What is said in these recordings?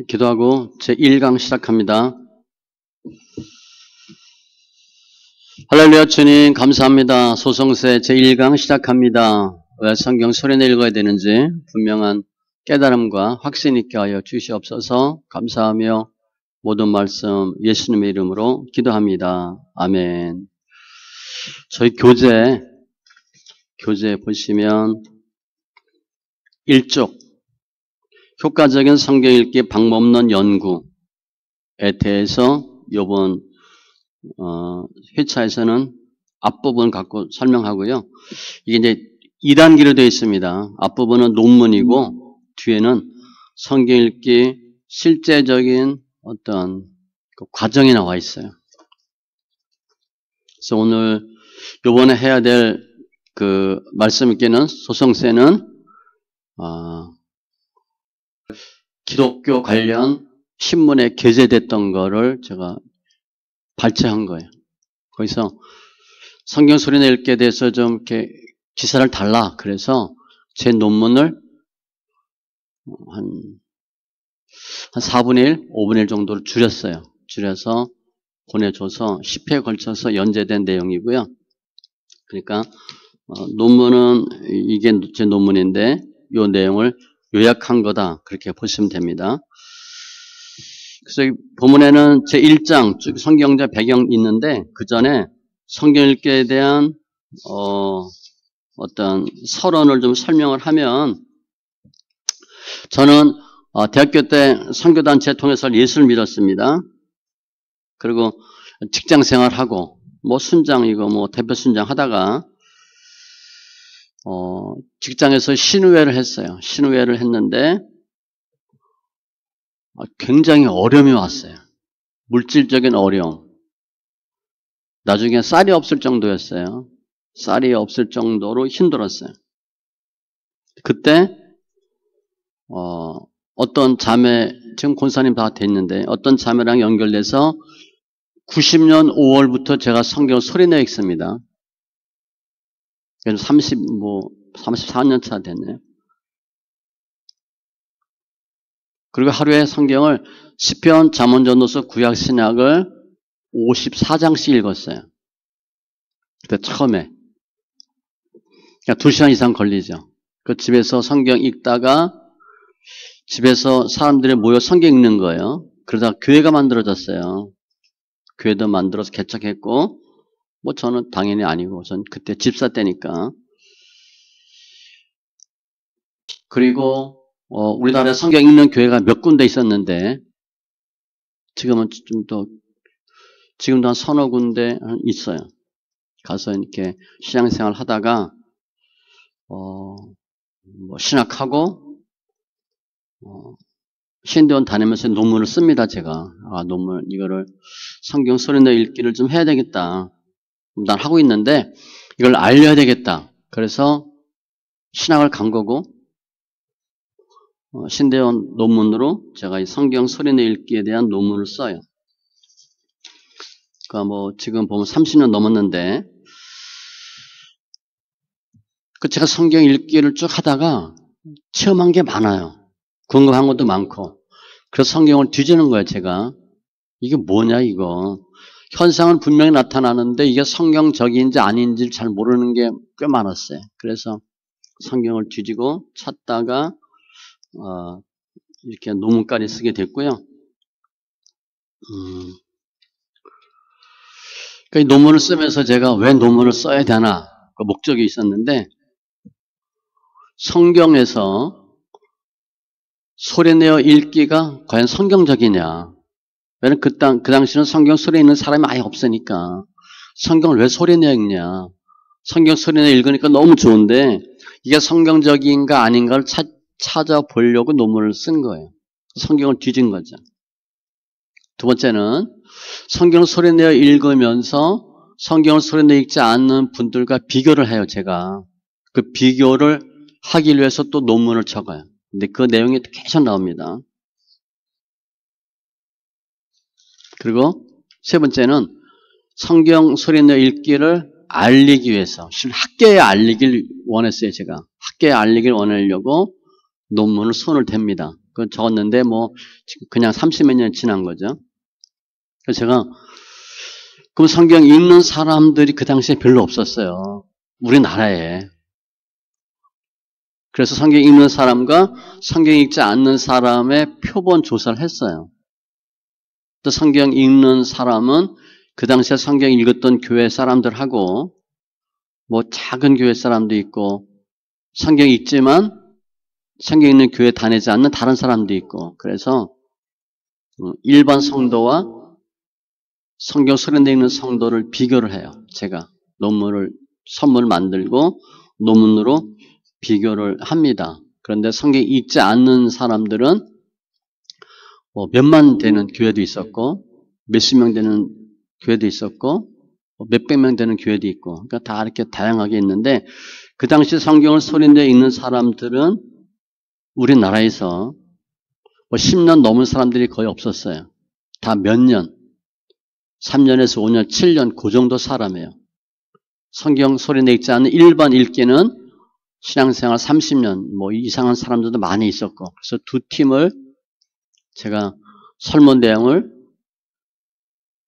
기도하고 제1강 시작합니다. 할렐루야. 주님 감사합니다. 소송세 제1강 시작합니다. 왜 성경 소리내 읽어야 되는지 분명한 깨달음과 확신 있게 하여 주시옵소서. 감사하며 모든 말씀 예수님의 이름으로 기도합니다. 아멘. 저희 교재 보시면 1쪽 효과적인 성경 읽기 방법론 연구에 대해서 이번 회차에서는 앞부분 갖고 설명하고요. 이게 이제 2단계로 되어 있습니다. 앞부분은 논문이고 뒤에는 성경 읽기 실제적인 어떤 그 과정이 나와 있어요. 그래서 오늘 이번에 해야 될 그 말씀 읽기는 소송세는 기독교 관련 신문에 게재됐던 거를 제가 발췌한 거예요. 거기서 성경 소리내 읽기에 대해서 좀 이렇게 기사를 달라. 그래서 제 논문을 한 4분의 1, 5분의 1 정도로 줄였어요. 줄여서 보내줘서 10회에 걸쳐서 연재된 내용이고요. 그러니까 논문은 이게 제 논문인데 이 내용을 요약한 거다. 그렇게 보시면 됩니다. 그래서 본문에는 제1장 쭉 성경자 배경이 있는데 그 전에 성경 읽기에 대한 어떤 서론을 좀 설명을 하면 저는 대학교 때 선교단체 통해서 예수를 믿었습니다. 그리고 직장 생활하고 순장이고 대표 순장 하다가 직장에서 신우회를 했어요. 신우회를 했는데 굉장히 어려움이 왔어요. 물질적인 어려움. 나중에 쌀이 없을 정도였어요. 쌀이 없을 정도로 힘들었어요. 그때 어떤 자매, 지금 권사님 다 됐는데 어떤 자매랑 연결돼서 90년 5월부터 제가 성경을 소리내 읽습니다. 34년 차 됐네요. 그리고 하루에 성경을 시편, 잠언, 전도서, 구약, 신약을 54장씩 읽었어요. 그때 처음에. 그러니까 2시간 이상 걸리죠. 그 집에서 성경 읽다가 집에서 사람들이 모여 성경 읽는 거예요. 그러다가 교회가 만들어졌어요. 교회도 만들어서 개척했고 저는 당연히 아니고 전 그때 집사 때니까. 그리고 우리나라에 성경 읽는 교회가 몇 군데 있었는데 지금은 지금도 한 서너 군데 있어요. 가서 이렇게 신앙생활 하다가 신학하고 신대원 다니면서 논문을 씁니다. 제가 논문 이거를 성경 소리내 읽기를 좀 해야 되겠다. 난 하고 있는데 이걸 알려야 되겠다. 그래서 신학을 간 거고 신대원 논문으로 제가 이 성경 소리내 읽기에 대한 논문을 써요. 그러니까 지금 보면 30년 넘었는데 제가 성경 읽기를 쭉 하다가 체험한 게 많아요. 궁금한 것도 많고. 그래서 성경을 뒤지는 거예요, 제가. 이게 뭐냐, 이거. 현상은 분명히 나타나는데 이게 성경적인지 아닌지를 잘 모르는 게 꽤 많았어요. 그래서 성경을 뒤지고 찾다가 이렇게 논문까지 쓰게 됐고요. 그 논문을 쓰면서 제가 왜 논문을 써야 되나 그 목적이 있었는데 성경에서 소리내어 읽기가 과연 성경적이냐. 왜냐면 그 당시는 성경 소리내 읽는 사람이 아예 없으니까 성경을 왜 소리내어 읽냐. 성경 소리내어 읽으니까 너무 좋은데 이게 성경적인가 아닌가를 찾아보려고 논문을 쓴 거예요. 성경을 뒤진 거죠. 두 번째는 성경을 소리내어 읽으면서 성경을 소리내어 읽지 않는 분들과 비교를 해요. 제가 그 비교를 하기 위해서 또 논문을 적어요. 근데 그 내용이 계속 나옵니다. 그리고 세 번째는 성경 소리내어 읽기를 알리기 위해서 학계에 알리길 원했어요. 제가 학계에 알리길 원하려고 논문을 손을 댑니다. 그 적었는데 뭐 그냥 30몇 년 지난 거죠. 그래서 제가 그럼 성경 읽는 사람들이 그 당시에 별로 없었어요. 우리나라에. 그래서 성경 읽는 사람과 성경 읽지 않는 사람의 표본 조사를 했어요. 또 성경 읽는 사람은 그 당시에 성경 읽었던 교회 사람들하고 뭐 작은 교회 사람도 있고 성경 읽지만 성경 읽는 교회 다니지 않는 다른 사람도 있고 그래서 일반 성도와 성경 소리내 읽는 성도를 비교를 해요. 제가 선문을 만들고 논문으로 비교를 합니다. 그런데 성경 읽지 않는 사람들은 뭐 몇만 되는 교회도 있었고 몇십 명 되는 교회도 있었고 몇백 명 되는 교회도 있고 그러니까 다 이렇게 다양하게 있는데 그 당시 성경을 소리내 읽는 사람들은 우리나라에서 뭐 10년 넘은 사람들이 거의 없었어요. 다 몇 년, 3년에서 5년, 7년 그 정도 사람이에요. 성경 소리내 읽지 않는 일반 읽기는 신앙생활 30년 뭐 이상한 사람들도 많이 있었고 그래서 두 팀을 제가 설문 대항을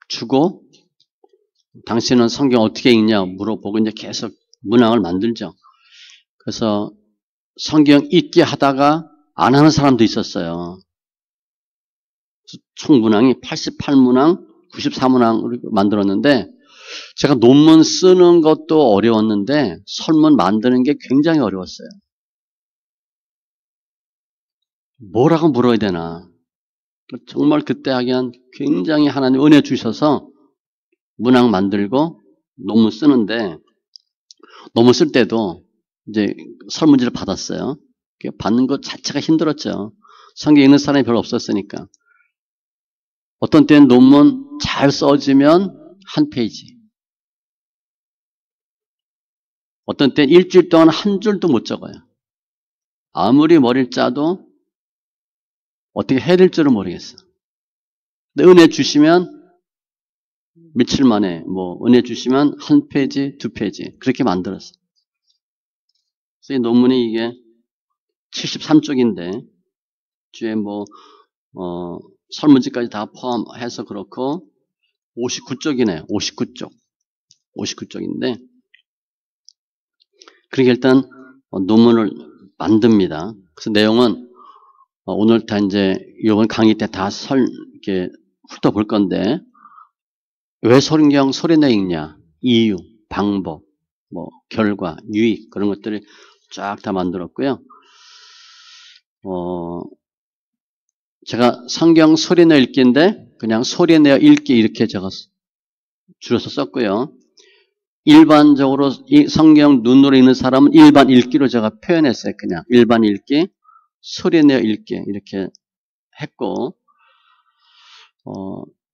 주고 당신은 성경 어떻게 읽냐 물어보고 이제 계속 문항을 만들죠. 그래서 성경 읽기 하다가 안 하는 사람도 있었어요. 총 문항이 88문항, 94문항을 만들었는데 제가 논문 쓰는 것도 어려웠는데 설문 만드는 게 굉장히 어려웠어요. 뭐라고 물어야 되나. 정말 그때 하기엔 굉장히 하나님 은혜 주셔서 문항 만들고 논문 쓰는데 논문 쓸 때도 이제 설문지를 받았어요. 받는 것 자체가 힘들었죠. 성경 읽는 사람이 별로 없었으니까. 어떤 때는 논문 잘 써지면 한 페이지. 어떤 때는 일주일 동안 한 줄도 못 적어요. 아무리 머리를 짜도 어떻게 해야 될 줄은 모르겠어. 근데 은혜 주시면 며칠 만에 뭐 은혜 주시면 한 페이지, 두 페이지 그렇게 만들었어요. 그래서 이 논문이 이게 73쪽인데 뒤에 뭐 설문지까지 다 포함해서 그렇고 59쪽이네요. 59쪽인데 그렇게 일단 논문을 만듭니다. 그래서 내용은 오늘 다 이제 이번 강의 때 다 이렇게 훑어볼 건데 왜 성경 소리내 읽냐, 이유, 방법, 뭐 결과, 유익 그런 것들을 쫙 다 만들었고요. 제가 성경 소리내어 읽기인데 그냥 소리내어 읽기 이렇게 제가 줄여서 썼고요. 일반적으로 이 성경 눈으로 읽는 사람은 일반 읽기로 제가 표현했어요. 그냥 일반 읽기, 소리내어 읽기 이렇게 했고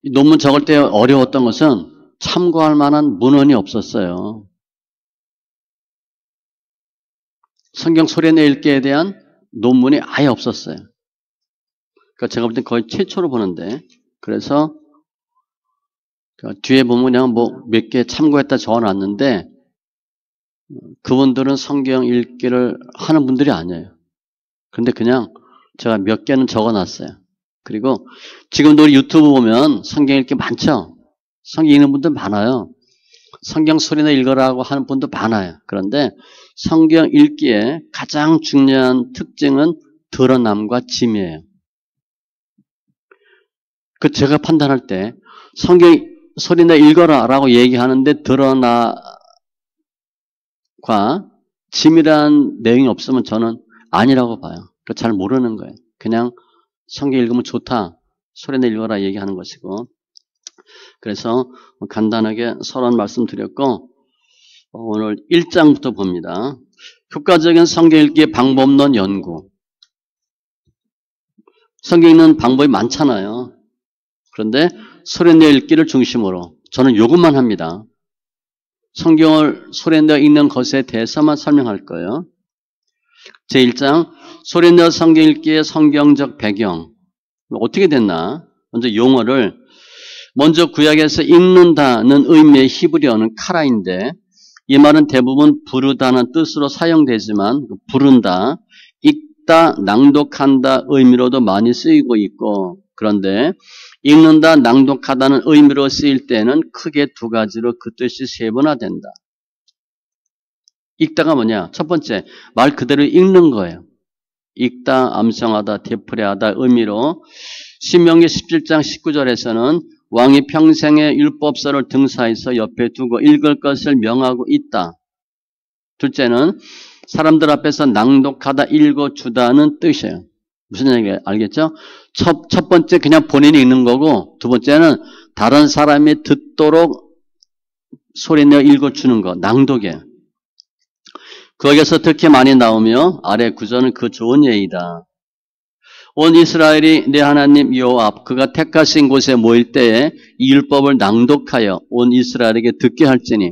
이 논문 적을 때 어려웠던 것은 참고할 만한 문헌이 없었어요. 성경 소리내어 읽기에 대한 논문이 아예 없었어요. 그러니까 제가 볼 땐 거의 최초로 보는데 그래서 뒤에 보면 그냥 뭐 몇 개 참고했다 적어놨는데 그분들은 성경 읽기를 하는 분들이 아니에요. 근데 그냥 제가 몇 개는 적어놨어요. 그리고 지금도 우리 유튜브 보면 성경 읽기 많죠? 성경 읽는 분들 많아요. 성경 소리내 읽으라고 하는 분도 많아요. 그런데 성경 읽기에 가장 중요한 특징은 드러남과 짐이에요. 그 제가 판단할 때 성경 소리내 읽어라 라고 얘기하는데 드러나과 짐이라는 내용이 없으면 저는 아니라고 봐요. 잘 모르는 거예요. 그냥 성경 읽으면 좋다. 소리내 읽어라 얘기하는 것이고. 그래서 간단하게 서론 말씀드렸고 오늘 1장부터 봅니다. 효과적인 성경 읽기의 방법론 연구. 성경 읽는 방법이 많잖아요. 그런데 소리내어 읽기를 중심으로 저는 이것만 합니다. 성경을 소리내어 읽는 것에 대해서만 설명할 거예요. 제1장 소리내어 성경 읽기의 성경적 배경. 어떻게 됐나? 먼저 용어를 먼저 구약에서 읽는다는 의미의 히브리어는 카라인데 이 말은 대부분 부르다는 뜻으로 사용되지만 부른다, 읽다, 낭독한다 의미로도 많이 쓰이고 있고, 그런데 읽는다, 낭독하다는 의미로 쓰일 때는 크게 두 가지로 그 뜻이 세분화된다. 읽다가 뭐냐? 첫 번째, 말 그대로 읽는 거예요. 읽다, 암송하다, 되풀이하다 의미로 신명기 17장 19절에서는 왕이 평생의 율법서를 등사해서 옆에 두고 읽을 것을 명하고 있다. 둘째는 사람들 앞에서 낭독하다, 읽어주다는 뜻이에요. 무슨 얘기 알겠죠? 첫 번째 그냥 본인이 읽는 거고, 두 번째는 다른 사람이 듣도록 소리내어 읽어주는 거, 낭독이에요. 거기에서 특히 많이 나오며 아래 구절은 그 좋은 예이다. 온 이스라엘이 내 하나님 여호와 앞 그가 택하신 곳에 모일 때에 이 율법을 낭독하여 온 이스라엘에게 듣게 할지니,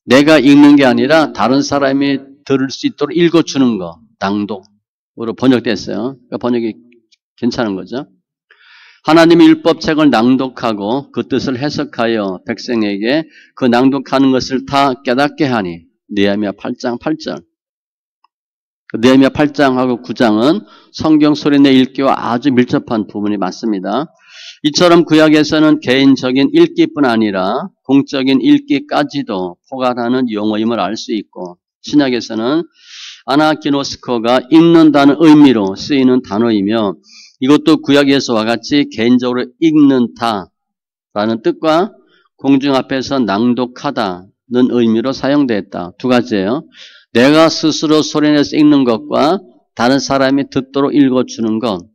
내가 읽는 게 아니라 다른 사람이 들을 수 있도록 읽어주는 거, 낭독으로 번역됐어요. 그러니까 번역이 괜찮은 거죠. 하나님의 율법책을 낭독하고 그 뜻을 해석하여 백성에게 그 낭독하는 것을 다 깨닫게 하니, 느헤미야 8장 8절. 느헤미야 8장하고 9장은 성경 소리내 읽기와 아주 밀접한 부분이 많습니다. 이처럼 구약에서는 개인적인 읽기뿐 아니라 공적인 읽기까지도 포괄하는 용어임을 알 수 있고, 신약에서는 아나기노스코가 읽는다는 의미로 쓰이는 단어이며, 이것도 구약에서와 같이 개인적으로 읽는다라는 뜻과 공중 앞에서 낭독하다는 의미로 사용됐다. 두 가지예요. 내가 스스로 소리내서 읽는 것과 다른 사람이 듣도록 읽어주는 것,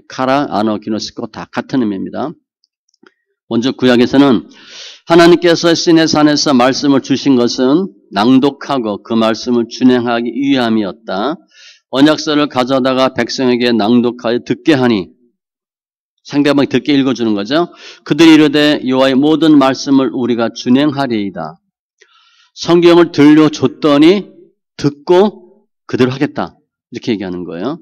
카라, 아나기노스코 다 같은 의미입니다. 먼저 구약에서는 하나님께서 시내산에서 말씀을 주신 것은 낭독하고 그 말씀을 준행하기 위함이었다. 언약서를 가져다가 백성에게 낭독하여 듣게 하니, 상대방이 듣게 읽어주는 거죠. 그들이 이르되 여호와의 모든 말씀을 우리가 준행하리이다. 성경을 들려줬더니 듣고 그대로 하겠다. 이렇게 얘기하는 거예요.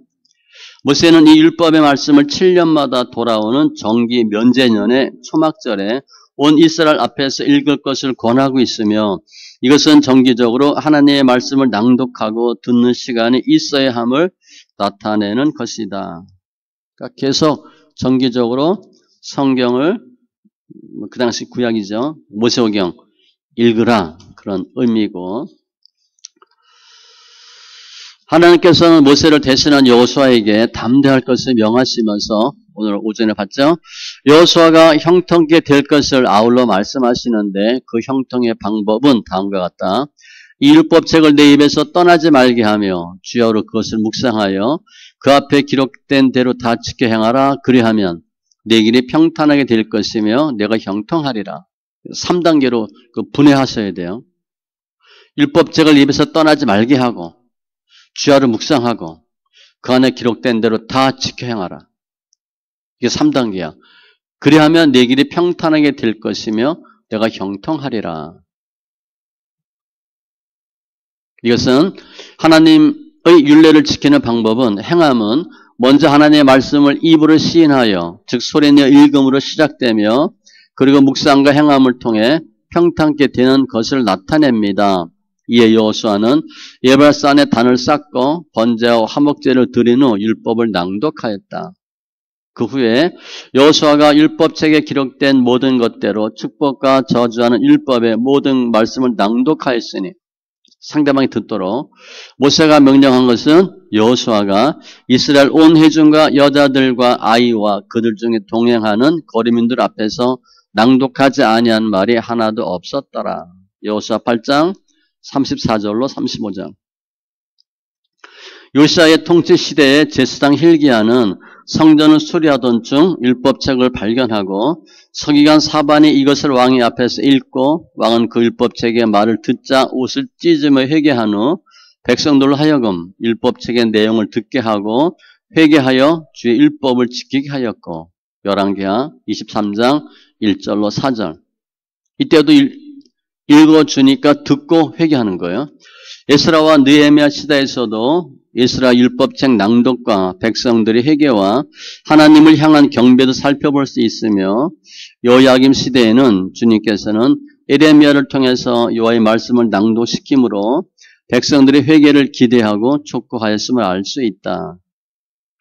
모세는 이 율법의 말씀을 7년마다 돌아오는 정기 면제년의 초막절에 온 이스라엘 앞에서 읽을 것을 권하고 있으며, 이것은 정기적으로 하나님의 말씀을 낭독하고 듣는 시간이 있어야 함을 나타내는 것이다. 그러니까 계속 정기적으로 성경을, 그 당시 구약이죠, 모세오경 읽으라, 그런 의미고, 하나님께서는 모세를 대신한 여호수아에게 담대할 것을 명하시면서 오늘 오전에 봤죠. 여호수아가 형통케 될 것을 아울러 말씀하시는데 그 형통의 방법은 다음과 같다. 이 율법책을 내 입에서 떠나지 말게 하며 주야로 그것을 묵상하여 그 앞에 기록된 대로 다 지켜 행하라. 그리하면 내 길이 평탄하게 될 것이며 내가 형통하리라. 3단계로 분해하셔야 돼요. 율법책을 입에서 떠나지 말게 하고 주야를 묵상하고 그 안에 기록된 대로 다 지켜 행하라. 이게 3단계야. 그리하면 내 길이 평탄하게 될 것이며 내가 형통하리라. 이것은 하나님의 율례를 지키는 방법은, 행함은 먼저 하나님의 말씀을 입으로 시인하여 즉 소리내어 읽음으로 시작되며, 그리고 묵상과 행함을 통해 평탄케 되는 것을 나타냅니다. 이에 여호수아는 예발산에 단을 쌓고 번제와 화목제를 드린 후 율법을 낭독하였다. 그 후에 여호수아가 율법책에 기록된 모든 것대로 축복과 저주하는 율법의 모든 말씀을 낭독하였으니 상대방이 듣도록 모세가 명령한 것은 여호수아가 이스라엘 온 회중과 여자들과 아이와 그들 중에 동행하는 거리민들 앞에서 낭독하지 아니한 말이 하나도 없었더라. 여호수아 8장 34절로 35절. 요시아의 통치 시대에 제사장 hil기야는 성전을 수리하던 중 율법책을 발견하고 서기관 사반이 이것을 왕의 앞에서 읽고, 왕은 그 율법책의 말을 듣자 옷을 찢으며 회개한 후 백성들로 하여금 율법책의 내용을 듣게 하고 회개하여 주의 율법을 지키게 하였고, 열왕기하 23장 1절로 4절. 이때도 읽어주니까 듣고 회개하는 거예요. 에스라와 느헤미야 시대에서도 에스라 율법책 낭독과 백성들의 회개와 하나님을 향한 경배도 살펴볼 수 있으며, 여호야김 시대에는 주님께서는 에레미야를 통해서 여호와의 말씀을 낭독시킴으로 백성들의 회개를 기대하고 촉구하였음을 알 수 있다.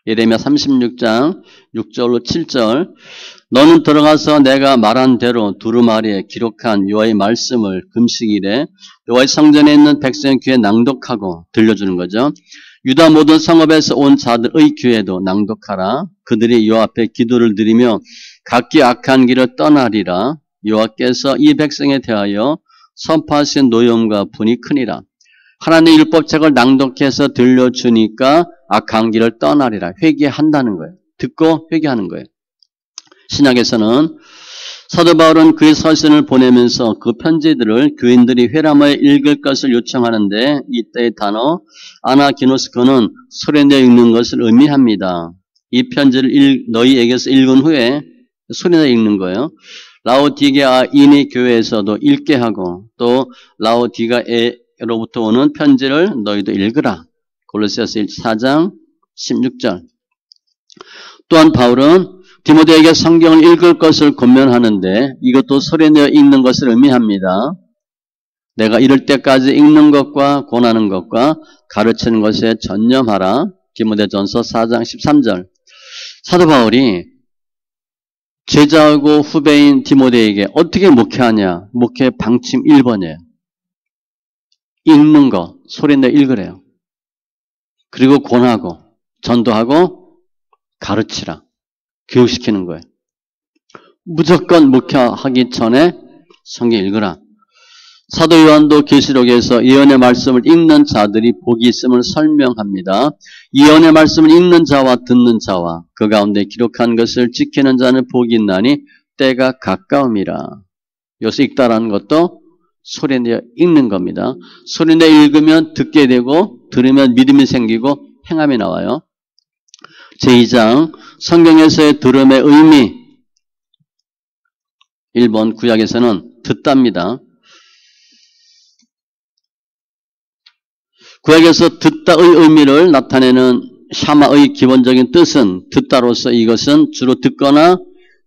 예레미야 36장 6절로 7절. 너는 들어가서 내가 말한 대로 두루마리에 기록한 여호와의 말씀을 금식일에 여호와의 성전에 있는 백성의 귀에 낭독하고 들려주는 거죠. 유다 모든 성읍에서 온 자들의 귀에도 낭독하라. 그들이 여호와 앞에 기도를 드리며 각기 악한 길을 떠나리라. 여호와께서 이 백성에 대하여 선포하신 노여움과 분이 크니라. 하나님의 율법책을 낭독해서 들려주니까 악한 길을 떠나리라. 회개한다는 거예요. 듣고 회개하는 거예요. 신약에서는 사도 바울은 그의 서신을 보내면서 그 편지들을 교인들이 회람하여 읽을 것을 요청하는데 이때의 단어 아나기노스코는 소리내어 읽는 것을 의미합니다. 이 편지를 너희에게서 읽은 후에 소리내어 읽는 거예요. 라오디게아인의 교회에서도 읽게 하고 또 라오디게아로부터 오는 편지를 너희도 읽으라. 골로새서 4장 16절. 또한 바울은 디모데에게 성경을 읽을 것을 권면하는데 이것도 소리내어 읽는 것을 의미합니다. 내가 이럴 때까지 읽는 것과 권하는 것과 가르치는 것에 전념하라. 디모데전서 4장 13절. 사도 바울이 제자하고 후배인 디모데에게 어떻게 목회하냐? 목회 방침 1번이에요. 읽는 거, 소리내어 읽으래요. 그리고 권하고 전도하고 가르치라. 교육시키는 거예요. 무조건 목회하기 전에 성경 읽으라. 사도 요한도 계시록에서 예언의 말씀을 읽는 자들이 복이 있음을 설명합니다. 예언의 말씀을 읽는 자와 듣는 자와 그 가운데 기록한 것을 지키는 자는 복이 있나니 때가 가까움이라. 여기서 읽다라는 것도 소리내어 읽는 겁니다. 소리내어 읽으면 듣게 되고 들으면 믿음이 생기고 행함이 나와요. 제2장 성경에서의 들음의 의미 1번 구약에서는 듣답니다. 구약에서 듣다의 의미를 나타내는 샤마의 기본적인 뜻은 듣다로서 이것은 주로 듣거나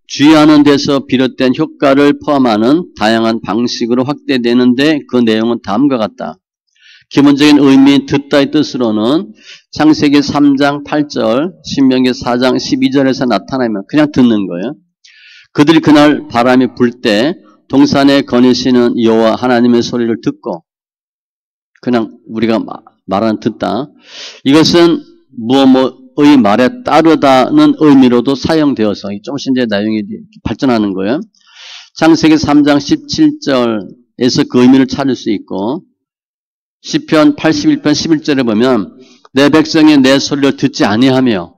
주의하는 데서 비롯된 효과를 포함하는 다양한 방식으로 확대되는데 그 내용은 다음과 같다. 기본적인 의미 듣다의 뜻으로는 창세기 3장 8절, 신명기 4장 12절에서 나타나면 그냥 듣는 거예요. 그들이 그날 바람이 불 때 동산에 거니시는 여호와 하나님의 소리를 듣고 그냥 우리가 말하는 듣다. 이것은 무엇의 말에 따르다는 의미로도 사용되어서 조금씩 이제 내용이 발전하는 거예요. 창세기 3장 17절에서 그 의미를 찾을 수 있고 시편 81편 11절에 보면 내 백성이 내 소리를 듣지 아니하며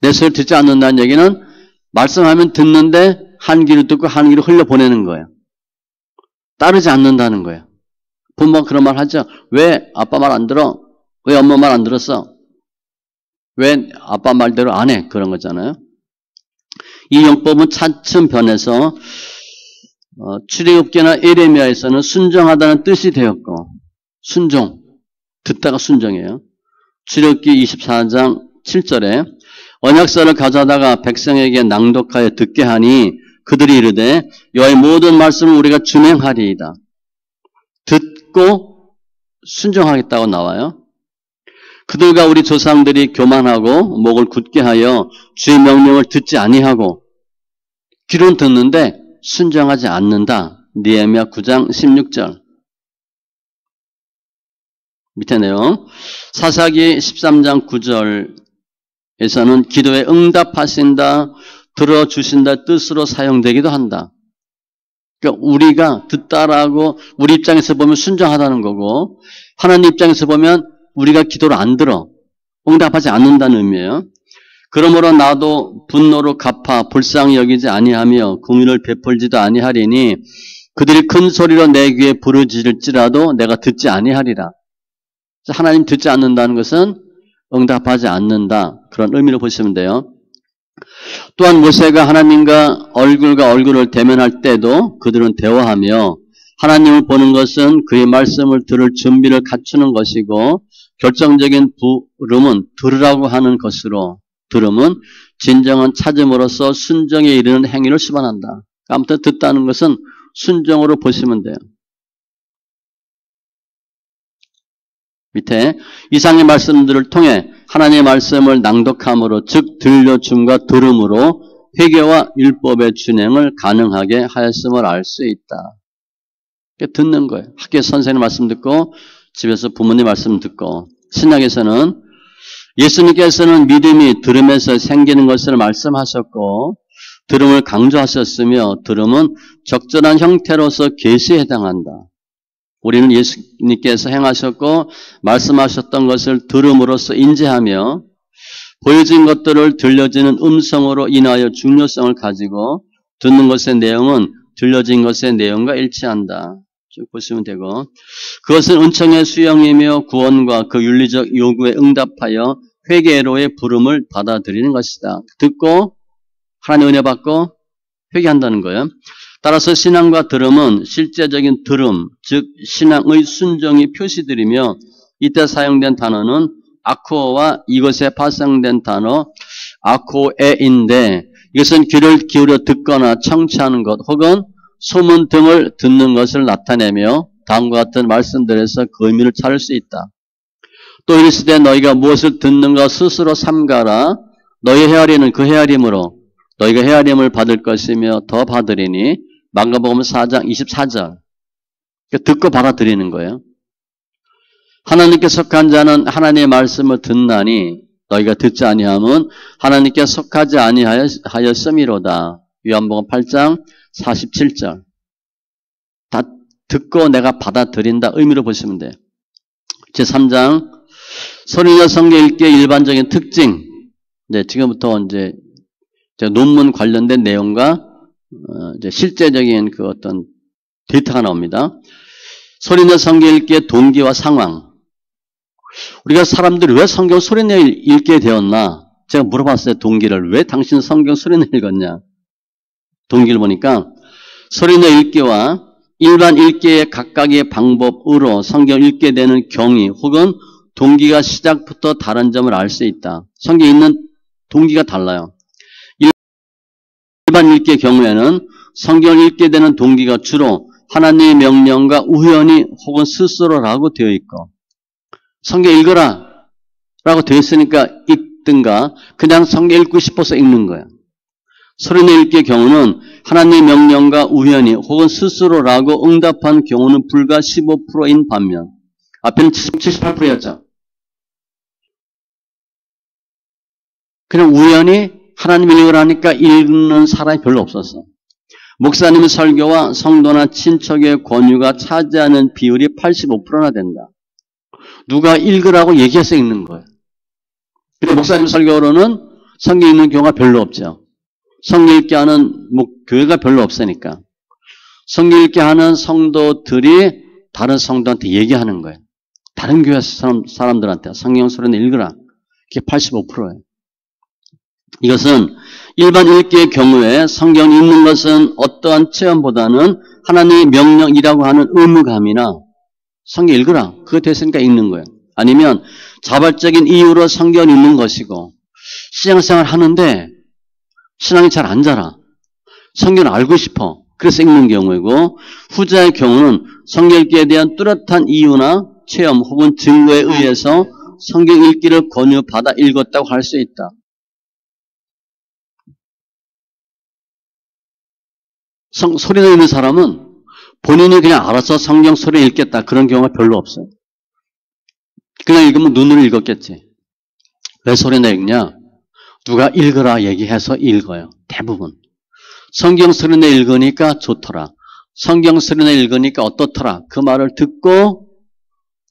내 소리를 듣지 않는다는 얘기는 말씀하면 듣는데 한 귀로 듣고 한 귀로 흘려보내는 거예요. 따르지 않는다는 거예요. 부모가 그런 말 하죠. 왜 아빠 말 안 들어? 왜 엄마 말 안 들었어? 왜 아빠 말대로 안 해? 그런 거잖아요. 이 용법은 차츰 변해서 출애굽기나 예레미야에서는 순종하다는 뜻이 되었고 순종, 듣다가 순종이에요. 출애굽기 24장 7절에 언약서를 가져다가 백성에게 낭독하여 듣게 하니 그들이 이르되 여호와의 모든 말씀을 우리가 준행하리이다. 듣고 순종하겠다고 나와요. 그들과 우리 조상들이 교만하고 목을 굳게 하여 주의 명령을 듣지 아니하고 귀로는 듣는데 순종하지 않는다. 느헤미야 9장 16절. 밑에 내용 사사기 13장 9절에서는 기도에 응답하신다, 들어주신다 뜻으로 사용되기도 한다. 그러니까 우리가 듣다라고 우리 입장에서 보면 순종하다는 거고 하나님 입장에서 보면 우리가 기도를 안 들어 응답하지 않는다는 의미예요. 그러므로 나도 분노로 갚아 불쌍히 여기지 아니하며 공의를 베풀지도 아니하리니 그들이 큰 소리로 내 귀에 부르짖을지라도 내가 듣지 아니하리라. 하나님 듣지 않는다는 것은 응답하지 않는다. 그런 의미로 보시면 돼요. 또한 모세가 하나님과 얼굴과 얼굴을 대면할 때도 그들은 대화하며 하나님을 보는 것은 그의 말씀을 들을 준비를 갖추는 것이고 결정적인 부름은 들으라고 하는 것으로 들음은 진정한 찾음으로써 순종에 이르는 행위를 수반한다. 아무튼 듣다는 것은 순종으로 보시면 돼요. 밑에 이상의 말씀들을 통해 하나님의 말씀을 낭독함으로 즉 들려줌과 들음으로 회개와 율법의 준행을 가능하게 하였음을 알 수 있다. 듣는 거예요. 학교에서 선생님 말씀 듣고 집에서 부모님 말씀 듣고 신약에서는 예수님께서는 믿음이 들음에서 생기는 것을 말씀하셨고 들음을 강조하셨으며 들음은 적절한 형태로서 계시에 해당한다. 우리는 예수님께서 행하셨고 말씀하셨던 것을 들음으로써 인지하며 보여진 것들을 들려지는 음성으로 인하여 중요성을 가지고 듣는 것의 내용은 들려진 것의 내용과 일치한다. 쭉 보시면 되고 그것은 은총의 수용이며 구원과 그 윤리적 요구에 응답하여 회개로의 부름을 받아들이는 것이다. 듣고 하나님의 은혜 받고 회개한다는 거예요. 따라서 신앙과 들음은 실제적인 들음, 즉 신앙의 순종이 표시들이며 이때 사용된 단어는 아코어와 이것에 파생된 단어 아코에인데 이것은 귀를 기울여 듣거나 청취하는 것 혹은 소문 등을 듣는 것을 나타내며 다음과 같은 말씀들에서 그 의미를 찾을 수 있다. 또 이르시되 너희가 무엇을 듣는가 스스로 삼가라. 너희 헤아리는 그 헤아림으로 너희가 헤아림을 받을 것이며 더 받으리니 마가복음 4장 24절. 듣고 받아들이는 거예요. 하나님께 속한 자는 하나님의 말씀을 듣나니 너희가 듣지 아니함은 하나님께 속하지 아니하였음이로다. 요한복음 8장 47절. 다 듣고 내가 받아들인다 의미로 보시면 돼요. 제3장 소리내어 성경 읽기의 일반적인 특징. 이제 지금부터 이제 논문 관련된 내용과 이제 실제적인 그 어떤 데이터가 나옵니다. 소리내어 성경 읽기의 동기와 상황. 우리가 사람들이 왜 성경 소리내어 읽게 되었나? 제가 물어봤어요. 동기를. 왜 당신 성경 소리내어 읽었냐? 동기를 보니까 소리내어 읽기와 일반 읽기의 각각의 방법으로 성경 읽게 되는 경위 혹은 동기가 시작부터 다른 점을 알 수 있다. 성경 읽는 동기가 달라요. 일반 읽기의 경우에는 성경을 읽게 되는 동기가 주로 하나님의 명령과 우연히 혹은 스스로라고 되어 있고 성경 읽어라 라고 되어 있으니까 읽든가 그냥 성경 읽고 싶어서 읽는 거야. 소리내어 읽기의 경우는 하나님의 명령과 우연히 혹은 스스로라고 응답한 경우는 불과 15%인 반면 앞에는 78%였죠. 그냥 우연히 하나님을 읽으라니까 읽는 사람이 별로 없었어. 목사님의 설교와 성도나 친척의 권유가 차지하는 비율이 85%나 된다. 누가 읽으라고 얘기해서 읽는 거예요. 근데 목사님 설교로는 성경 읽는 경우가 별로 없죠. 성경 읽게 하는 교회가 별로 없으니까. 성경 읽게 하는 성도들이 다른 성도한테 얘기하는 거예요. 다른 교회 사람들한테 성경 소리는 읽으라. 그게 85%예요. 이것은 일반 읽기의 경우에 성경 읽는 것은 어떠한 체험보다는 하나님의 명령이라고 하는 의무감이나 성경 읽으라. 그거 됐으니까 읽는 거예요. 아니면 자발적인 이유로 성경 읽는 것이고 신앙생활 하는데 신앙이 잘 안 자라. 성경을 알고 싶어. 그래서 읽는 경우이고 후자의 경우는 성경 읽기에 대한 뚜렷한 이유나 체험 혹은 증거에 의해서 성경 읽기를 권유받아 읽었다고 할 수 있다. 소리내어 읽는 사람은 본인이 그냥 알아서 성경 소리 읽겠다. 그런 경우가 별로 없어요. 그냥 읽으면 눈으로 읽었겠지. 왜 소리내어 읽냐? 누가 읽으라 얘기해서 읽어요. 대부분. 성경 소리내어 읽으니까 좋더라. 성경 소리내어 읽으니까 어떻더라. 그 말을 듣고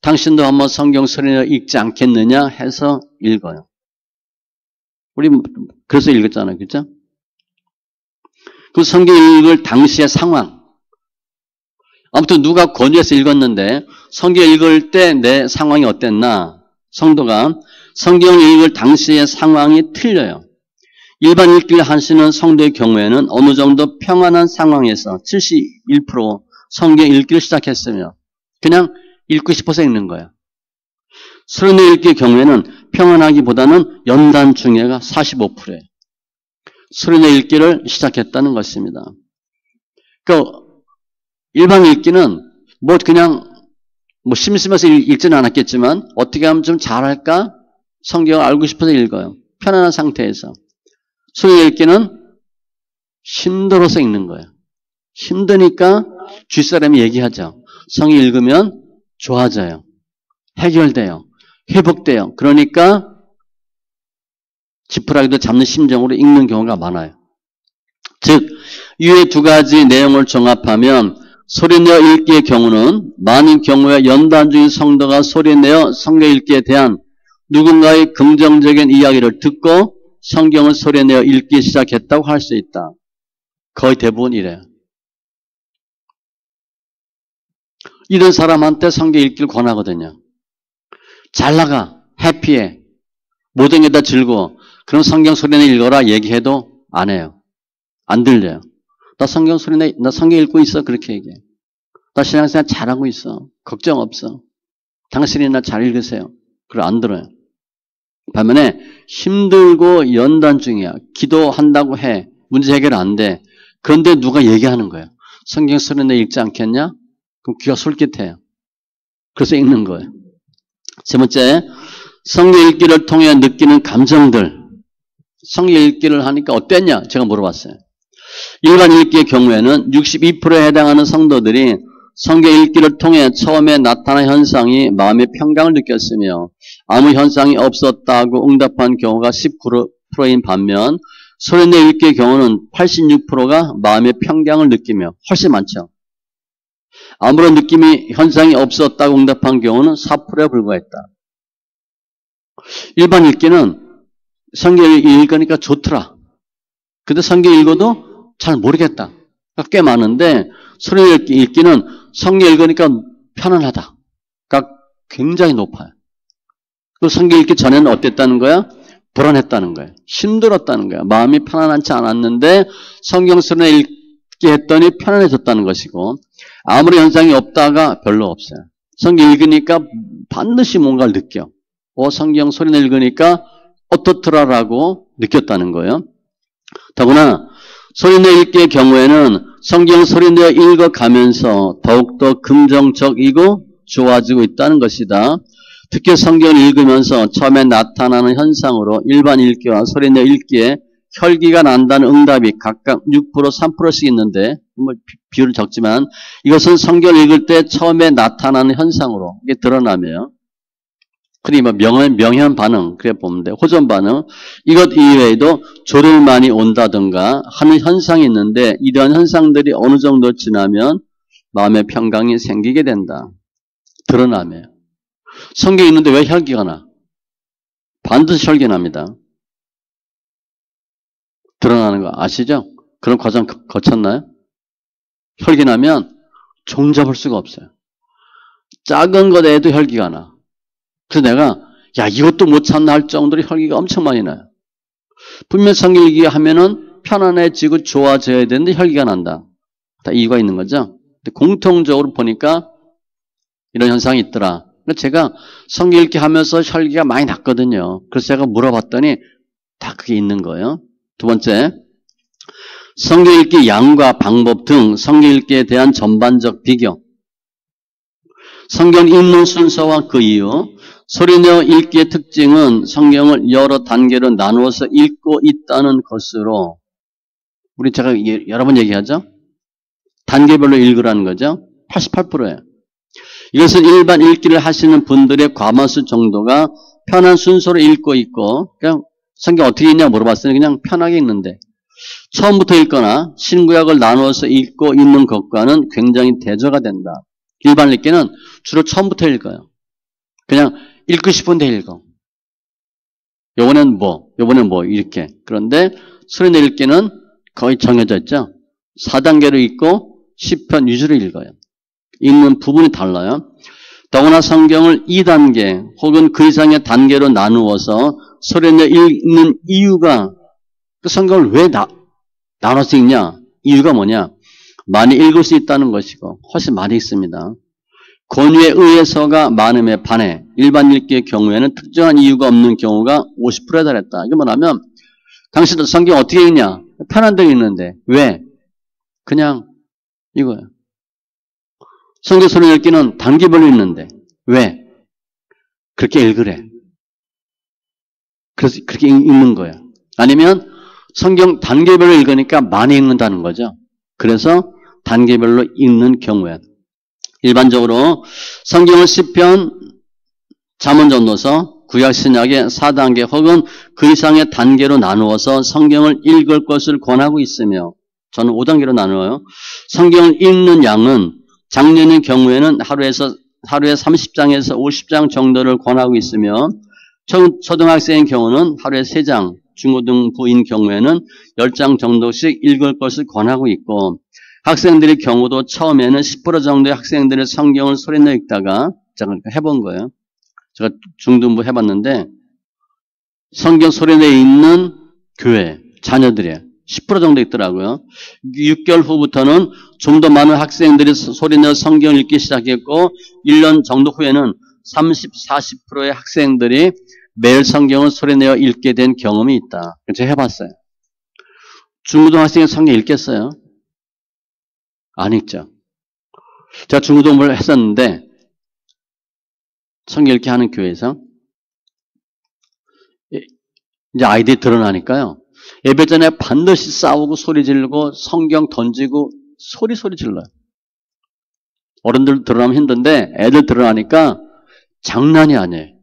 당신도 한번 성경 소리내어 읽지 않겠느냐 해서 읽어요. 우리 그래서 읽었잖아요. 그렇죠? 그 성경 읽을 당시의 상황. 아무튼 누가 권유해서 읽었는데 성경 읽을 때 내 상황이 어땠나? 성도가 성경 읽을 당시의 상황이 틀려요. 일반 읽기를 하시는 성도의 경우에는 어느 정도 평안한 상황에서 71% 성경 읽기를 시작했으며 그냥 읽고 싶어서 읽는 거예요. 소리내어 읽기의 경우에는 평안하기보다는 연단 중에가 45%예요. 소리내어 읽기를 시작했다는 것입니다. 그 일반 읽기는 그냥 뭐 심심해서 읽지는 않았겠지만 어떻게 하면 좀 잘할까? 성경을 알고 싶어서 읽어요. 편안한 상태에서. 소리 읽기는 힘들어서 읽는 거예요. 힘드니까 뒷사람이 얘기하죠. 성경 읽으면 좋아져요. 해결돼요. 회복돼요. 그러니까 지푸라기도 잡는 심정으로 읽는 경우가 많아요. 즉 이외 두 가지 내용을 종합하면 소리내어 읽기의 경우는 많은 경우에 연단 중인 성도가 소리내어 성경 읽기에 대한 누군가의 긍정적인 이야기를 듣고 성경을 소리내어 읽기 시작했다고 할 수 있다. 거의 대부분 이래요. 이런 사람한테 성경 읽기를 권하거든요. 잘 나가, 해피해, 모든 게 다 즐거워. 그럼 성경 소리내어 읽어라 얘기해도 안 해요. 안 들려요. 나 성경 읽고 있어. 그렇게 얘기해. 나 신앙생활 잘하고 있어. 걱정 없어. 당신이나 잘 읽으세요. 그걸 안 들어요. 반면에 힘들고 연단 중이야. 기도한다고 해. 문제 해결 안 돼. 그런데 누가 얘기하는 거예요. 성경 소리내어 읽지 않겠냐? 그럼 귀가 솔깃해요. 그래서 읽는 거예요. 세 번째, 성경 읽기를 통해 느끼는 감정들. 성경 읽기를 하니까 어땠냐? 제가 물어봤어요. 일반 읽기의 경우에는 62%에 해당하는 성도들이 성경 읽기를 통해 처음에 나타난 현상이 마음의 평강을 느꼈으며 아무 현상이 없었다고 응답한 경우가 19%인 반면 소리내어 읽기의 경우는 86%가 마음의 평강을 느끼며 훨씬 많죠. 아무런 현상이 없었다고 응답한 경우는 4%에 불과했다. 일반 읽기는 성경을 읽으니까 좋더라. 근데 성경 읽어도 잘 모르겠다. 꽤 많은데 소리내어 읽기는 성경 읽으니까 편안하다. 그러니까 굉장히 높아요. 그 성경 읽기 전에는 어땠다는 거야? 불안했다는 거예요. 힘들었다는 거야. 마음이 편안하지 않았는데 성경 소리내어 읽기 했더니 편안해졌다는 것이고 아무런 현상이 없다가 별로 없어요. 성경 읽으니까 반드시 뭔가를 느껴. 성경 소리내어 읽으니까 어떻더라라고 느꼈다는 거예요. 더구나 소리내어 읽기의 경우에는 성경 소리내어 읽어가면서 더욱더 긍정적이고 좋아지고 있다는 것이다. 특히 성경을 읽으면서 처음에 나타나는 현상으로 일반 읽기와 소리내어 읽기에 혈기가 난다는 응답이 각각 6%, 3%씩 있는데 비율은 적지만 이것은 성경을 읽을 때 처음에 나타나는 현상으로 이게 드러나며 그리 명현 반응, 그래 보면 돼. 호전 반응. 이것 이외에도 졸음이 많이 온다든가 하는 현상이 있는데 이러한 현상들이 어느 정도 지나면 마음의 평강이 생기게 된다. 드러나며. 성경 읽는데 왜 혈기가 나? 반드시 혈기 납니다. 드러나는 거 아시죠? 그런 과정 거쳤나요? 혈기 나면 종잡을 수가 없어요. 작은 것에도 혈기가 나. 그래서 내가 이것도 못 참나 할 정도로 혈기가 엄청 많이 나요. 분명 성경 읽기 하면은 편안해지고 좋아져야 되는데 혈기가 난다. 다 이유가 있는 거죠. 근데 공통적으로 보니까 이런 현상이 있더라. 제가 성경 읽기 하면서 혈기가 많이 났거든요. 그래서 제가 물어봤더니 다 그게 있는 거예요. 두 번째, 성경 읽기 양과 방법 등 성경 읽기에 대한 전반적 비교. 성경 읽는 순서와 그 이유. 소리내어 읽기의 특징은 성경을 여러 단계로 나누어서 읽고 있다는 것으로 우리 제가 여러 번 얘기하죠. 단계별로 읽으라는 거죠. 88%예요. 이것은 일반 읽기를 하시는 분들의 과반수 정도가 편한 순서로 읽고 있고 그냥 성경 어떻게 읽냐 물어봤어요. 그냥 편하게 읽는데 처음부터 읽거나 신구약을 나누어서 읽고 있는 것과는 굉장히 대조가 된다. 일반 읽기는 주로 처음부터 읽어요. 그냥 읽고 싶은데 읽어. 요번엔 뭐 이렇게. 그런데 소리내어 읽기는 거의 정해져 있죠. 4단계로 읽고 10편 위주로 읽어요. 읽는 부분이 달라요. 더구나 성경을 2단계 혹은 그 이상의 단계로 나누어서 소리내어 읽는 이유가 그 성경을 왜 나눠서 읽냐? 이유가 뭐냐? 많이 읽을 수 있다는 것이고 훨씬 많이 읽습니다. 권위에 의해서가 많음에 반해 일반 읽기의 경우에는 특정한 이유가 없는 경우가 50%에 달했다. 이게 뭐냐면 당신도 성경 어떻게 읽냐? 편한 대로 읽는데 왜? 그냥 이거예요. 성경 소리내어 읽기는 단계별로 읽는데 왜? 그렇게 읽으래. 그래서 그렇게 읽는 거예요. 아니면 성경 단계별로 읽으니까 많이 읽는다는 거죠. 그래서 단계별로 읽는 경우에 일반적으로 성경을 시편, 잠언, 전도서, 구약 신약의 4단계 혹은 그 이상의 단계로 나누어서 성경을 읽을 것을 권하고 있으며 저는 5단계로 나누어요. 성경을 읽는 양은 장년의 경우에는 하루에 30장에서 50장 정도를 권하고 있으며 초등학생의 경우는 하루에 3장, 중고등부인 경우에는 10장 정도씩 읽을 것을 권하고 있고 학생들의 경우도 처음에는 10% 정도의 학생들의 성경을 소리내어 읽다가 제가 해본 거예요. 제가 중등부 해봤는데 성경 소리내어 읽는 교회 자녀들의 10% 정도 있더라고요. 6개월 후부터는 좀 더 많은 학생들이 소리내어 성경을 읽기 시작했고 1년 정도 후에는 30, 40%의 학생들이 매일 성경을 소리내어 읽게 된 경험이 있다. 제가 해봤어요. 중고등학생이 성경 읽겠어요? 안 읽죠. 제가 중고등부를 했었는데 성경 읽게 하는 교회에서 이제 아이들이 드러나니까요. 예배 전에 반드시 싸우고 소리 지르고 성경 던지고 소리 질러요. 어른들 드러나면 힘든데 애들 드러나니까 장난이 아니에요.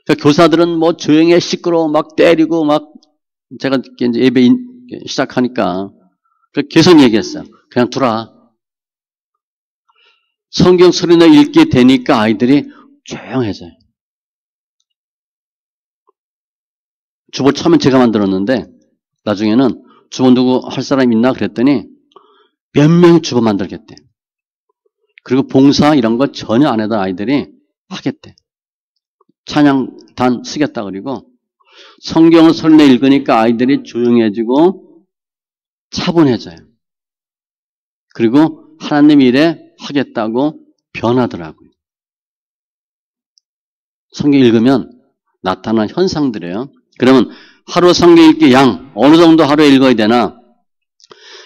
그러니까 교사들은 뭐 조용히 시끄러워 막 때리고 막 제가 이제 예배 시작하니까 계속 얘기했어요. 그냥 두라. 성경 소리나 읽게 되니까 아이들이 조용해져요. 주보 처음엔 제가 만들었는데 나중에는 주보 누구 할 사람 있나 그랬더니 몇 명이 주보 만들겠대. 그리고 봉사 이런 거 전혀 안 하던 아이들이 하겠대. 찬양단 쓰겠다 그리고 성경을 소리내 읽으니까 아이들이 조용해지고 차분해져요. 그리고 하나님 일에 하겠다고 변하더라고요. 성경 읽으면 나타난 현상들이에요. 그러면 하루 성경 읽기 양 어느 정도 하루에 읽어야 되나?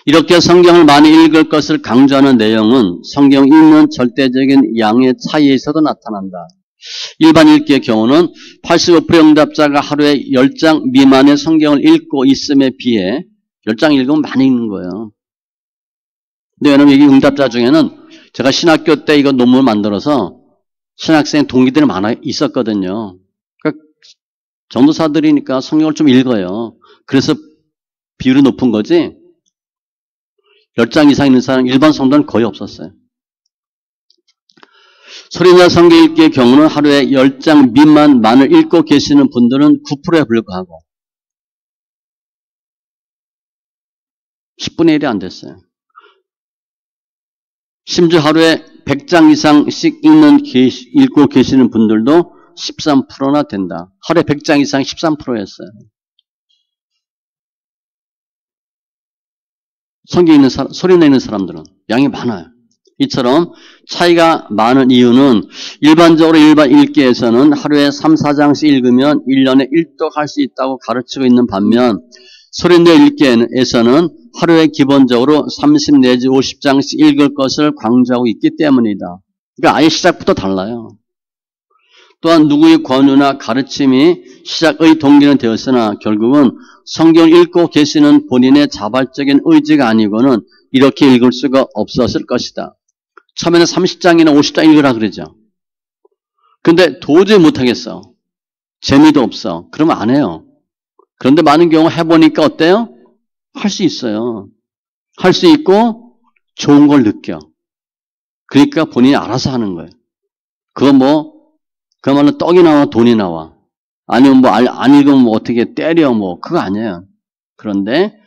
이렇게 성경을 많이 읽을 것을 강조하는 내용은 성경 읽는 절대적인 양의 차이에서도 나타난다. 일반 읽기의 경우는 85% 응답자가 하루에 10장 미만의 성경을 읽고 있음에 비해 10장 읽으면 많이 읽는 거예요. 근데 왜냐면 여기 응답자 중에는 제가 신학교 때 이거 논문을 만들어서 신학생 동기들이 많아 있었거든요. 그러니까 전도사들이니까 성경을 좀 읽어요. 그래서 비율이 높은 거지 10장 이상 있는 사람 일반 성도는 거의 없었어요. 소리내어 성경 읽기의 경우는 하루에 10장 미만만을 읽고 계시는 분들은 9%에 불과하고 10분의 1이 안 됐어요. 심지어 하루에 100장 이상씩 읽고 계시는 분들도 13%나 된다. 하루에 100장 이상 13%였어요. 성경 읽는 사람, 소리내는 사람들은 양이 많아요. 이처럼 차이가 많은 이유는 일반적으로 일반 읽기에서는 하루에 3, 4장씩 읽으면 1년에 1독 할 수 있다고 가르치고 있는 반면 소리내어 읽기에서는 하루에 기본적으로 30 내지 50장씩 읽을 것을 강조하고 있기 때문이다. 그러니까 아예 시작부터 달라요. 또한 누구의 권유나 가르침이 시작의 동기는 되었으나 결국은 성경을 읽고 계시는 본인의 자발적인 의지가 아니고는 이렇게 읽을 수가 없었을 것이다. 처음에는 30장이나 50장 읽으라 그러죠. 근데 도저히 못하겠어. 재미도 없어. 그러면 안 해요. 그런데 많은 경우 해보니까 어때요? 할 수 있어요. 할 수 있고 좋은 걸 느껴. 그러니까 본인이 알아서 하는 거예요. 그거 뭐 그야말로 떡이 나와 돈이 나와. 아니면 뭐 안 읽으면 뭐 어떻게 때려 뭐 그거 아니에요. 그런데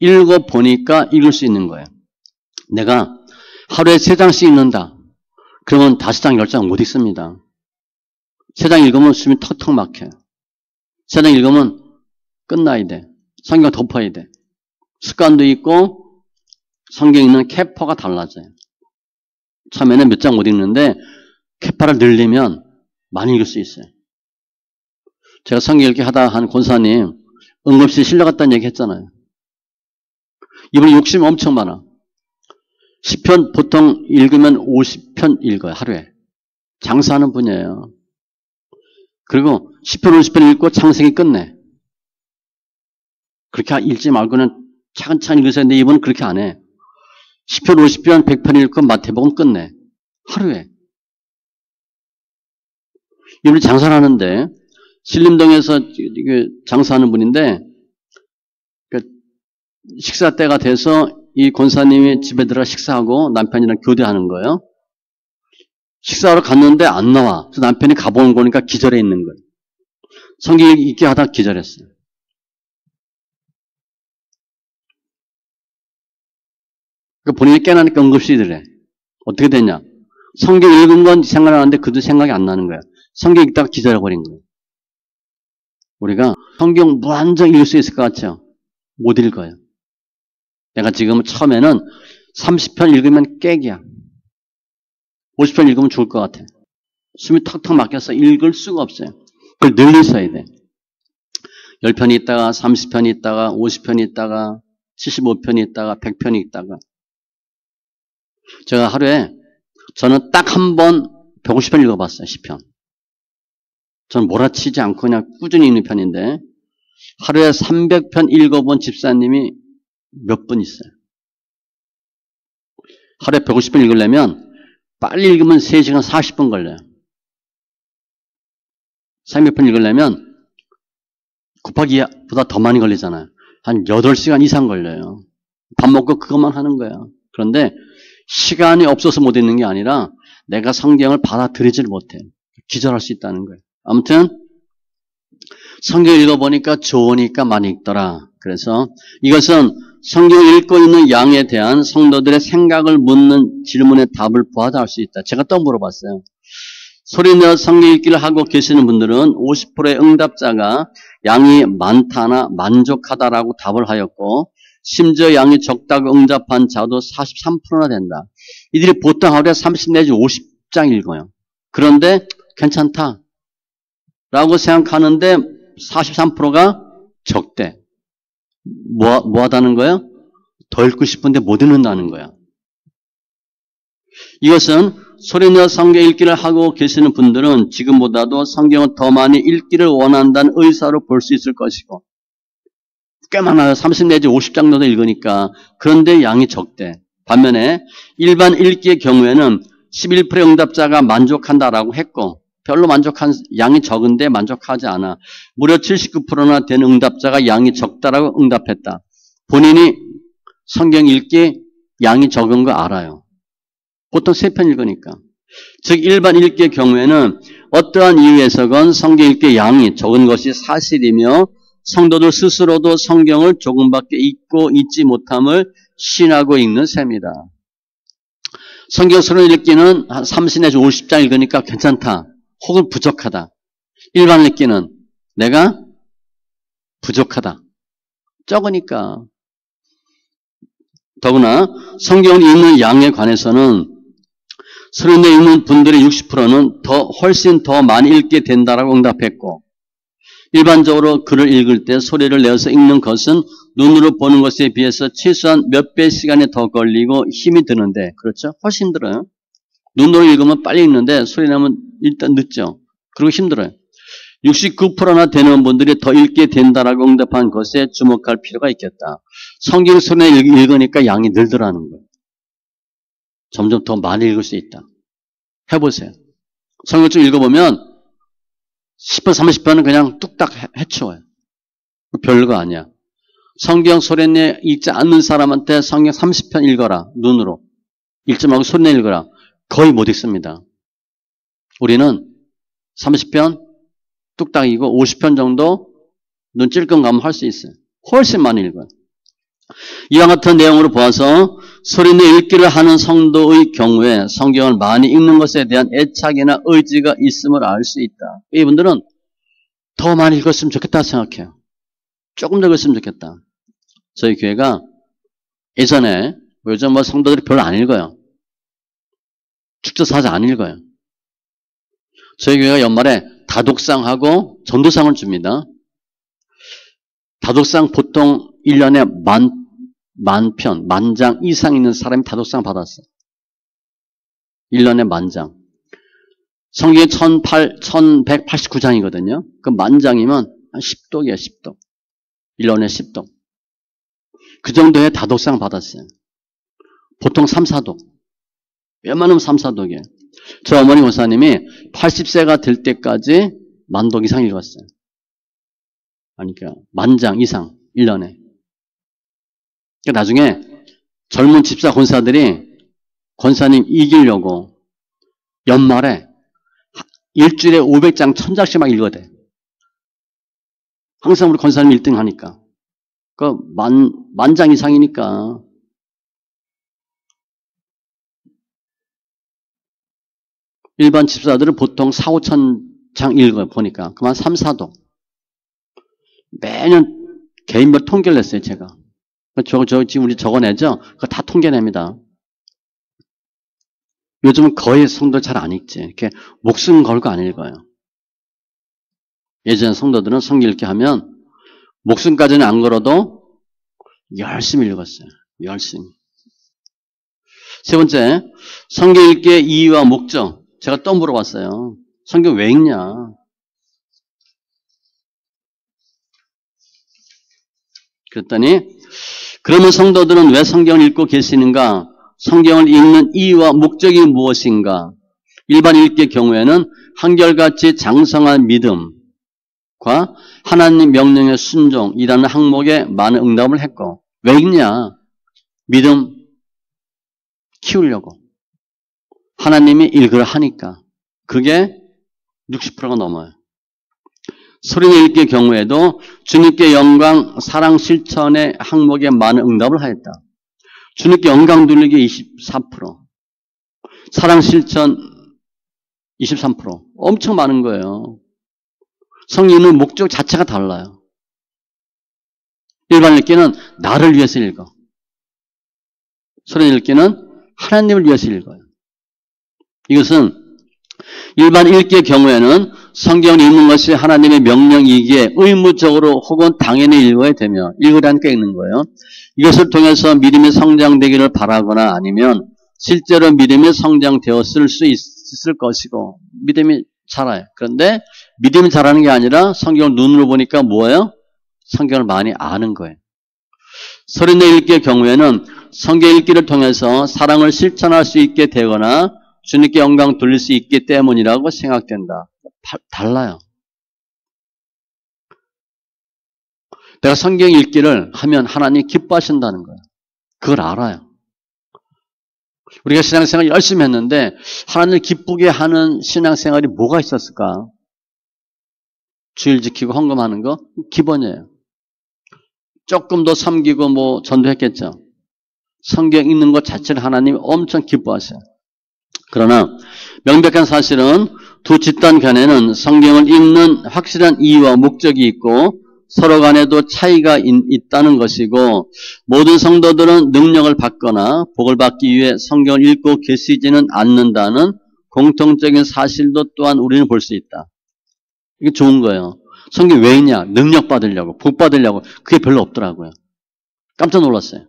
읽어보니까 읽을 수 있는 거예요. 내가 하루에 3장씩 읽는다. 그러면 5장, 10장 못 읽습니다. 3장 읽으면 숨이 턱턱 막혀요. 3장 읽으면 끝나야 돼. 성경 덮어야 돼. 습관도 있고 성경 읽는 캐파가 달라져요. 처음에는 몇 장 못 읽는데 캐파를 늘리면 많이 읽을 수 있어요. 제가 성경 읽기 하다 한 권사님 응급실 실려갔다는 얘기 했잖아요. 이분이 욕심이 엄청 많아. 10편 보통 읽으면 50편 읽어요. 하루에. 장사하는 분이에요. 그리고 10편, 50편 읽고 창세기 끝내. 그렇게 읽지 말고는 차근차근 읽으셔야 되는데 이분은 그렇게 안 해. 10편, 50편, 100편 읽고 마태복음 끝내. 하루에. 이분이 장사를 하는데 신림동에서 장사하는 분인데 식사 때가 돼서 이 권사님이 집에 들어가 식사하고 남편이랑 교대하는 거예요. 식사하러 갔는데 안 나와. 그래서 남편이 가보는 거니까 기절해 있는 거예요. 성경 읽기 하다가 기절했어요. 그러니까 본인이 깨나니까 응급실이래. 어떻게 됐냐? 성경 읽은 건 생각나는데 그도 생각이 안 나는 거야. 성경 읽다가 기절해버린 거예요. 우리가 성경 무한정 읽을 수 있을 것 같죠? 못 읽어요. 내가 지금 처음에는 30편 읽으면 깨기야. 50편 읽으면 죽을 것 같아. 숨이 턱턱 막혀서 읽을 수가 없어요. 그걸 늘리셔야 돼. 10편이 있다가 30편이 있다가 50편이 있다가 75편이 있다가 100편이 있다가 제가 하루에 저는 딱 한 번 150편 읽어봤어요. 10편. 저는 몰아치지 않고 그냥 꾸준히 읽는 편인데 하루에 300편 읽어본 집사님이 몇 분 있어요. 하루에 150편 읽으려면 빨리 읽으면 3시간 40분 걸려요. 300편 읽으려면 곱하기보다 더 많이 걸리잖아요. 한 8시간 이상 걸려요. 밥 먹고 그것만 하는 거예요. 그런데 시간이 없어서 못 읽는 게 아니라 내가 성경을 받아들이질 못해. 기절할 수 있다는 거예요. 아무튼 성경 읽어보니까 좋으니까 많이 읽더라. 그래서 이것은 성경 읽고 있는 양에 대한 성도들의 생각을 묻는 질문의 답을 보아다 할 수 있다. 제가 또 물어봤어요. 소리내어 성경 읽기를 하고 계시는 분들은 50%의 응답자가 양이 많다나 만족하다라고 답을 하였고 심지어 양이 적다고 응답한 자도 43%나 된다. 이들이 보통 하루에 30 내지 50장 읽어요. 그런데 괜찮다 라고 생각하는데 43%가 적대. 뭐 하다는 거예요? 더 읽고 싶은데 못 읽는다는 거야. 이것은 소리내어 성경 읽기를 하고 계시는 분들은 지금보다도 성경을 더 많이 읽기를 원한다는 의사로 볼 수 있을 것이고 꽤 많아요. 30 내지 50장 정도 읽으니까. 그런데 양이 적대. 반면에 일반 읽기의 경우에는 11%의 응답자가 만족한다라고 했고 별로 만족한 양이 적은데 만족하지 않아. 무려 79%나 된 응답자가 양이 적다라고 응답했다. 본인이 성경 읽기 양이 적은 거 알아요. 보통 3편 읽으니까. 즉 일반 읽기의 경우에는 어떠한 이유에서건 성경 읽기의 양이 적은 것이 사실이며 성도들 스스로도 성경을 조금밖에 읽고 읽지 못함을 신하고 읽는 셈이다. 성경 서론 읽기는 한 30 내지 50장 읽으니까 괜찮다. 혹은 부족하다. 일반 읽기는 내가 부족하다. 적으니까. 더구나 성경을 읽는 양에 관해서는 서론에 읽는 분들의 60%는 훨씬 더 많이 읽게 된다라고 응답했고 일반적으로 글을 읽을 때 소리를 내어서 읽는 것은 눈으로 보는 것에 비해서 최소한 몇 배 시간이 더 걸리고 힘이 드는데 그렇죠? 훨씬 힘들어요. 눈으로 읽으면 빨리 읽는데 소리 내면 일단 늦죠. 그리고 힘들어요. 69%나 되는 분들이 더 읽게 된다라고 응답한 것에 주목할 필요가 있겠다. 성경 소리내 읽으니까 양이 늘더라는 거예요. 점점 더 많이 읽을 수 있다. 해보세요. 성경 좀 읽어보면 10편, 30편은 그냥 뚝딱 해치워요. 별거 아니야. 성경 소리내 읽지 않는 사람한테 성경 30편 읽어라. 눈으로. 읽지 말고 소리내 읽어라. 거의 못 읽습니다. 우리는 30편 뚝딱 읽고 50편 정도 눈 찔끔 가면 할 수 있어요. 훨씬 많이 읽어요. 이와 같은 내용으로 보아서 소리내 읽기를 하는 성도의 경우에 성경을 많이 읽는 것에 대한 애착이나 의지가 있음을 알 수 있다. 이분들은 더 많이 읽었으면 좋겠다 생각해요. 조금 더 읽었으면 좋겠다. 저희 교회가 예전에 요즘 뭐 성도들이 별로 안 읽어요. 축제사자 안 읽어요. 저희 교회가 연말에 다독상하고 전도상을 줍니다. 다독상 보통 1년에 만 장 이상 있는 사람이 다독상 받았어요. 1년에 10,000장. 성경이 1189장이거든요. 그 만장이면 한 10독이에요, 10독. 1년에 10독. 그 정도의 다독상 받았어요. 보통 3, 4독. 웬만하면 3, 4독이에요. 저 어머니 목사님이 80세가 될 때까지 1000독 이상 읽었어요. 그러니까 만장 이상 1년에. 그러니까 나중에 젊은 집사 권사들이 권사님 이기려고 연말에 일주일에 500장, 1000장씩 막 읽어대. 항상 우리 권사님 1등 하니까. 그 만장 이상이니까. 일반 집사들은 보통 4, 5,000장 읽어요, 보니까. 그만 3, 4독. 매년 개인별 통계를 냈어요, 제가. 지금 우리 적어내죠? 그거 다 통계냅니다. 요즘은 거의 성도 잘 안 읽지. 이렇게 목숨 걸고 안 읽어요. 예전 성도들은 성경 읽기 하면 목숨까지는 안 걸어도 열심히 읽었어요. 열심히. 세 번째, 성경 읽기의 이유와 목적. 제가 또 물어봤어요. 성경 왜 읽냐? 그랬더니 그러면 성도들은 왜 성경을 읽고 계시는가? 성경을 읽는 이유와 목적이 무엇인가? 일반 읽기의 경우에는 한결같이 장성한 믿음과 하나님 명령의 순종이라는 항목에 많은 응답을 했고, 왜 읽냐? 믿음 키우려고. 하나님이 읽으라 하니까. 그게 60%가 넘어요. 소리내 읽기의 경우에도 주님께 영광, 사랑, 실천의 항목에 많은 응답을 하였다. 주님께 영광 돌리기 24%, 사랑, 실천 23%. 엄청 많은 거예요. 성경은 목적 자체가 달라요. 일반 읽기는 나를 위해서 읽어. 소리내 읽기는 하나님을 위해서 읽어요. 이것은 일반 읽기의 경우에는 성경을 읽는 것이 하나님의 명령이기에 의무적으로 혹은 당연히 읽어야 되며 읽으라니까 읽는 거예요. 이것을 통해서 믿음이 성장되기를 바라거나 아니면 실제로 믿음이 성장되었을 수 있을 것이고 믿음이 자라요. 그런데 믿음이 자라는 게 아니라 성경을 눈으로 보니까 뭐예요? 성경을 많이 아는 거예요. 소리내 읽기의 경우에는 성경 읽기를 통해서 사랑을 실천할 수 있게 되거나 주님께 영광 돌릴 수 있기 때문이라고 생각된다. 달라요. 내가 성경 읽기를 하면 하나님 기뻐하신다는 거예요. 그걸 알아요. 우리가 신앙생활 열심히 했는데 하나님을 기쁘게 하는 신앙생활이 뭐가 있었을까? 주일 지키고 헌금하는 거 기본이에요. 조금 더 섬기고 전도했겠죠. 성경 읽는 것 자체를 하나님이 엄청 기뻐하세요. 그러나 명백한 사실은 두 집단 간에는 성경을 읽는 확실한 이유와 목적이 있고 서로 간에도 차이가 있다는 것이고 모든 성도들은 능력을 받거나 복을 받기 위해 성경을 읽고 계시지는 않는다는 공통적인 사실도 또한 우리는 볼 수 있다. 이게 좋은 거예요. 성경 왜 있냐? 능력 받으려고, 복 받으려고. 그게 별로 없더라고요. 깜짝 놀랐어요.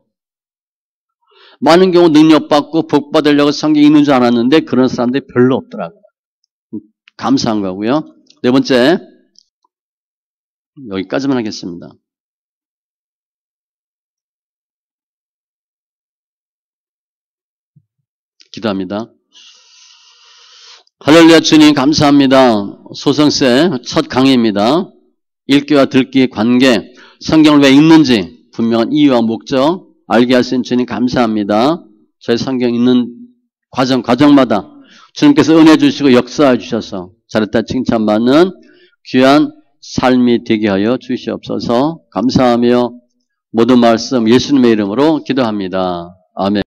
많은 경우 능력 받고 복 받으려고 성경 읽는 줄 알았는데 그런 사람들이 별로 없더라고요. 감사한 거고요. 네 번째, 여기까지만 하겠습니다. 기도합니다. 할렐루야. 주님 감사합니다. 소성세 첫 강의입니다. 읽기와 듣기의 관계, 성경을 왜 읽는지 분명한 이유와 목적 알게 하신 주님 감사합니다. 저희 성경 읽는 과정마다 주님께서 은혜 주시고 역사해 주셔서 잘했다 칭찬받는 귀한 삶이 되게 하여 주시옵소서. 감사하며 모든 말씀 예수님의 이름으로 기도합니다. 아멘.